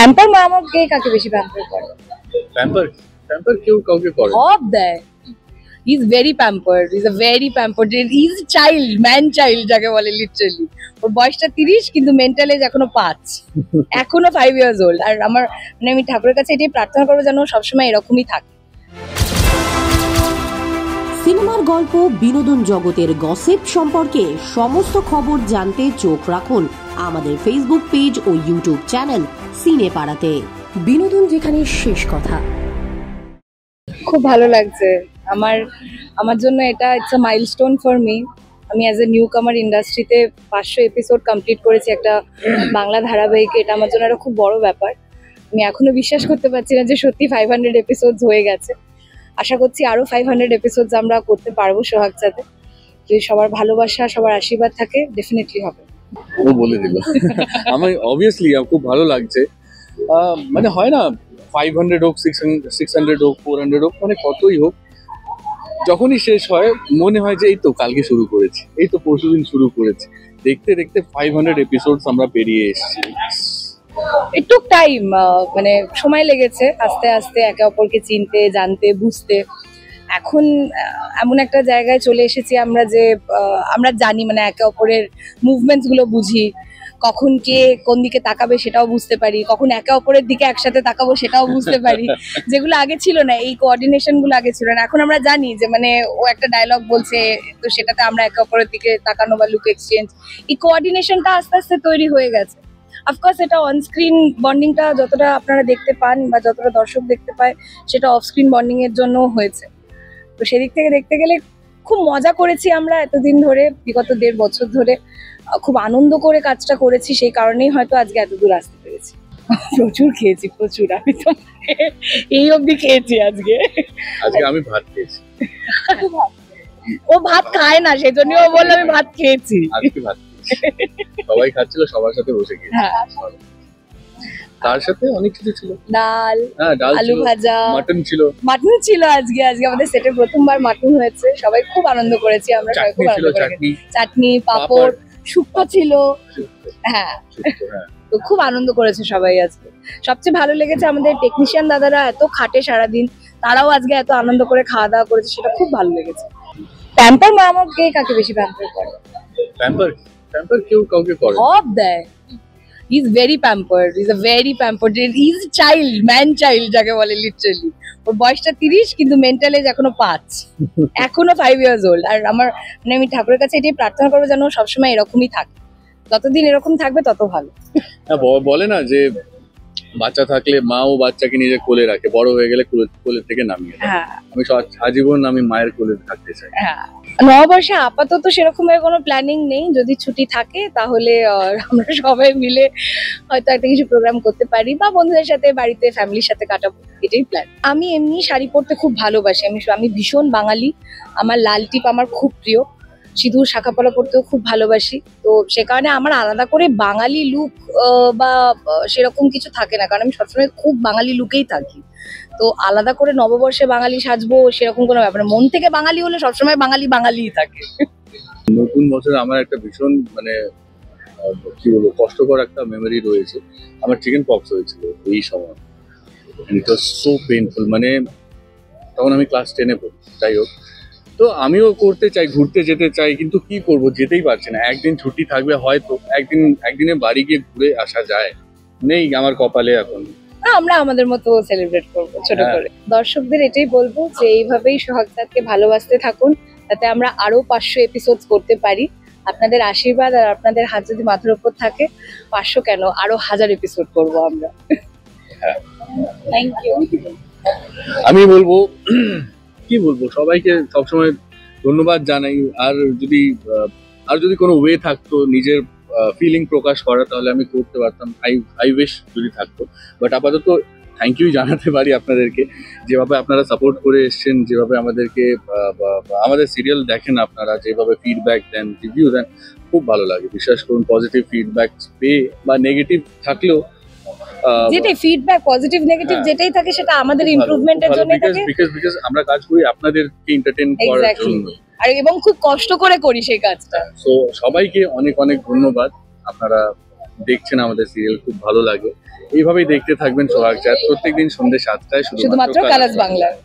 Pamper মা আমাকে কাকে বেশি প্যাম্পার করে? প্যাম্পার প্যাম্পার কেউ কাউকে করে সব দেয়। He's very pampered. He's a very pampered. He's a child, man child যাকে বলে লিটারালি। ওর বয়সটা 30 কিন্তু মেন্টাল এজ এখনো 5 এখনো 5 years old। আর আমার মানে আমি ঠাকুরের কাছে এটাই প্রার্থনা করবো যেন সবসময় এরকমই থাকে। সিনেমার গল্প, বিনোদন জগতের গসিপ সম্পর্কে সমস্ত খবর জানতে চোখ রাখুন আমাদের ফেসবুক পেজ ও ইউটিউব চ্যানেল সিনে পাড়াতে। বিনোদন যেখানে শেষ কথা। খুব ভালো লাগছে আমার জন্য এটা it's a milestone for me. আমি অ্যাজ এ নিউ কামার ইন্ডাস্ট্রিতে 500 এপিসোড কমপ্লিট করেছি একটা বাংলা ধারাবাহিকে। এটা আমার জন্য একটা খুব বড় ব্যাপার। আমি এখনো বিশ্বাস করতে পারছি না যে সত্যি 500 এপিসোডস হয়ে গেছে। আশা করছি আরো 500 এপিসোডস আমরা করতে পারবো সোহাগ সাথে। যদি সবার ভালোবাসা, সবার আশীর্বাদ থাকে ডেফিনেটলি হবে। ও বলে দিল। আমার অবভিয়াসলি খুব ভালো লাগছে। মানে হয় না 500 হোক, 600 হোক, 400 হোক, মানে কতই হোক, যখনই শেষ হয় মনে হয় যে এই তো কালকে শুরু করেছি, এই তো পরশুদিন শুরু করেছি। দেখতে দেখতে 500 এপিসোডস আমরা পেরিয়ে এসেছি। একটু টাইম মানে সময় লেগেছে আস্তে আস্তে একে অপরকে চিনতে, জানতে, বুঝতে। এখন এমন একটা জায়গায় চলে এসেছি আমরা যে আমরা জানি, মানে একে অপরের মুভমেন্টস গুলো বুঝি, কখন কে কোন দিকে তাকাবে সেটাও বুঝতে পারি, কখন একে অপরের দিকে একসাথে তাকাবো সেটাও বুঝতে পারি, যেগুলো আগে ছিল না। এই কোঅর্ডিনেশন গুলো আগে ছিল না। এখন আমরা জানি যে মানে ও একটা ডায়লগ বলছে তো সেটাতে আমরা একে অপরের দিকে তাকানো বা লুক এক্সচেঞ্জ, এই কোঅর্ডিনেশনটা আস্তে আস্তে তৈরি হয়ে গেছে। অফকোর্স এটা অন স্ক্রিন বন্ডিংটা যতটা আপনারা দেখতে পান বা যতটা দর্শক দেখতে পায় সেটা অফ স্ক্রিন বন্ডিং এর জন্য হয়েছে। তো সেদিক থেকে দেখতে গেলে খুব মজা করেছি আমরা এতদিন ধরে, বিগত 1.5 বছর ধরে খুব আনন্দ করে কাজটা করেছি। সেই কারণেই হয়তো আজকে এত দূর আসতে পেরেছি। প্রচুর খেয়েছি, প্রচুর। আমি তো এই অবধি খেয়েছি আজকে আমি ভাত খেয়েছি। ও ভাত খায় না, সেই জন্য ও বললো আমি ভাত খেয়েছি। আজকে ভাত সবাই খাচ্ছিল, সবার সাথে বসে খেয়েছি। তার সাথে অনেক কিছু ছিল, ডাল, আলু ভাজা, মাটন ছিল আজকে আমাদের সেটে প্রথমবার মাটন হয়েছে। সবাই খুব আনন্দ করেছি আমরা, সবাই খুব আনন্দ করেছি। চাটনি, পাপড়, শুক্তো ছিল। হ্যাঁ, তো খুব আনন্দ করেছে সবাই আজকে। সবচেয়ে ভালো লেগেছে আমাদের টেকনিশিয়ান দাদারা এত খাটে সারাদিন, তারাও আজকে এত আনন্দ করে খাওয়া দাওয়া করেছে, সেটা খুব ভালো লেগেছে। প্যাম্পার মা আমাকে কাকে বেশি প্যাম্পার করে? প্যাম্পার কেউ কাউকে করে সব দেয়। He's very pampered. He's a very pampered. He's a child, man child যাকে বলে লিটারালি। ওর বয়সটা 30 কিন্তু মেন্টাল এজ এখনো 5 এখনো 5 years old। আর আমার মানে আমি ঠাকুরের কাছে এটাই প্রার্থনা করবো যেন সবসময় এরকমই থাকে। যতদিন এরকম থাকবে তত ভালো। বলে না যে বাচ্চা থাকলে মা ও বাচ্চাকে নিজে কোলে রাখে, বড় হয়ে গেলে কোলে থেকে নামিয়ে দেয়। আমি আজীবন আমি মায়ের কোলে থাকতে চাই। নববর্ষে আপাতত সেরকম কোনো প্ল্যানিং নেই। যদি ছুটি থাকে তাহলে আমরা সবাই মিলে হয়তো একটা কিছু প্রোগ্রাম করতে পারি বা বন্ধুদের সাথে বাড়িতে ফ্যামিলির সাথে কাটাবো, এটাই প্ল্যান। আমি এমনি শাড়ি পরতে খুব ভালোবাসি। আমি ভীষণ বাঙালি। আমার লাল টিপ আমার খুব প্রিয়। সিঁদুর, শাঁখাপলা পরতেও খুব ভালোবাসি। তো সে কারণে আমার আলাদা করে বাঙালি লুক বা সেরকম কিছু থাকে না, কারণ আমি সবসময় খুব বাঙালি লুকেই থাকি। তো আলাদা করে নববর্ষে বাঙালি সাজবো সেরকম কোনো ব্যাপার না। মন থেকে বাঙালি হলে সবসময় বাঙালিই থাকে। নতুন বছর আমার একটা ভীষণ মানে কি বলবো কষ্টকর একটা মেমোরি রয়েছে। আমার চিকেন পক্স হয়েছিল এই সময়। ইট ওয়াজ সো পেইনফুল। মানে তখন আমি ক্লাস 10-এ পড়ি। যাই হোক, তো আমিও করতে চাই, ঘুরতে যেতে চাই, কিন্তু কি করব, যেতেই পারছি না। একদিন ছুটি থাকবে, হয়তো একদিনে বাড়ি গিয়ে ঘুরে আসা যায়, নেই আমার কপালে এখন। আমরা আমাদের মতো সেলিব্রেট করবো ছোট করে। দর্শকদের এটাই বলবো যে এইভাবেই সোহাগ স্যারকে ভালোবাসতে থাকুন, যাতে আমরা আরো 500 এপিসোড করতে পারি। আপনাদের আশীর্বাদ আর আপনাদের হাত যদি মাথার উপর থাকে, 500 কেন আরো 1000 এপিসোড করবো আমরা। Thank you. আমি বলবো কি বলবো, সবাইকে সবসময় ধন্যবাদ জানাই। আর যদি কোনো ওয়ে থাকতো নিজের ফিলিং প্রকাশ করা, তাহলে আমি করতে পারতাম। আই উইশ যদি থাকতো, বাট আপাতত থ্যাংক ইউ জানাতে পারি আপনাদেরকে। যেভাবে আপনারা সাপোর্ট করে এসছেন, যেভাবে আমাদেরকে আমাদের সিরিয়াল দেখেন আপনারা, যেভাবে ফিডব্যাক দেন, রিভিউ দেন, খুব ভালো লাগে। বিশ্বাস করুন, পজিটিভ ফিডব্যাক পেয়ে বা নেগেটিভ থাকলেও, যেটাই ফিডব্যাক পজিটিভ নেগেটিভ যেটাই থাকে সেটা আমাদের ইমপ্রুভমেন্টের জন্য থাকে। বিকজ আমরা কাজ করি আপনাদেরকে এন্টারটেইন করার জন্য, আর এবং খুব কষ্ট করে করি সেই কাজটা। সো সবাইকে অনেক অনেক ধন্যবাদ। আপনারা দেখছেন আমাদের সিরিয়াল, খুব ভালো লাগে। এইভাবেই দেখতে থাকবেন সোহাগ চাঁদ প্রত্যেকদিন সন্ধ্যে 7টায় শুধুমাত্র কালার্স বাংলায়।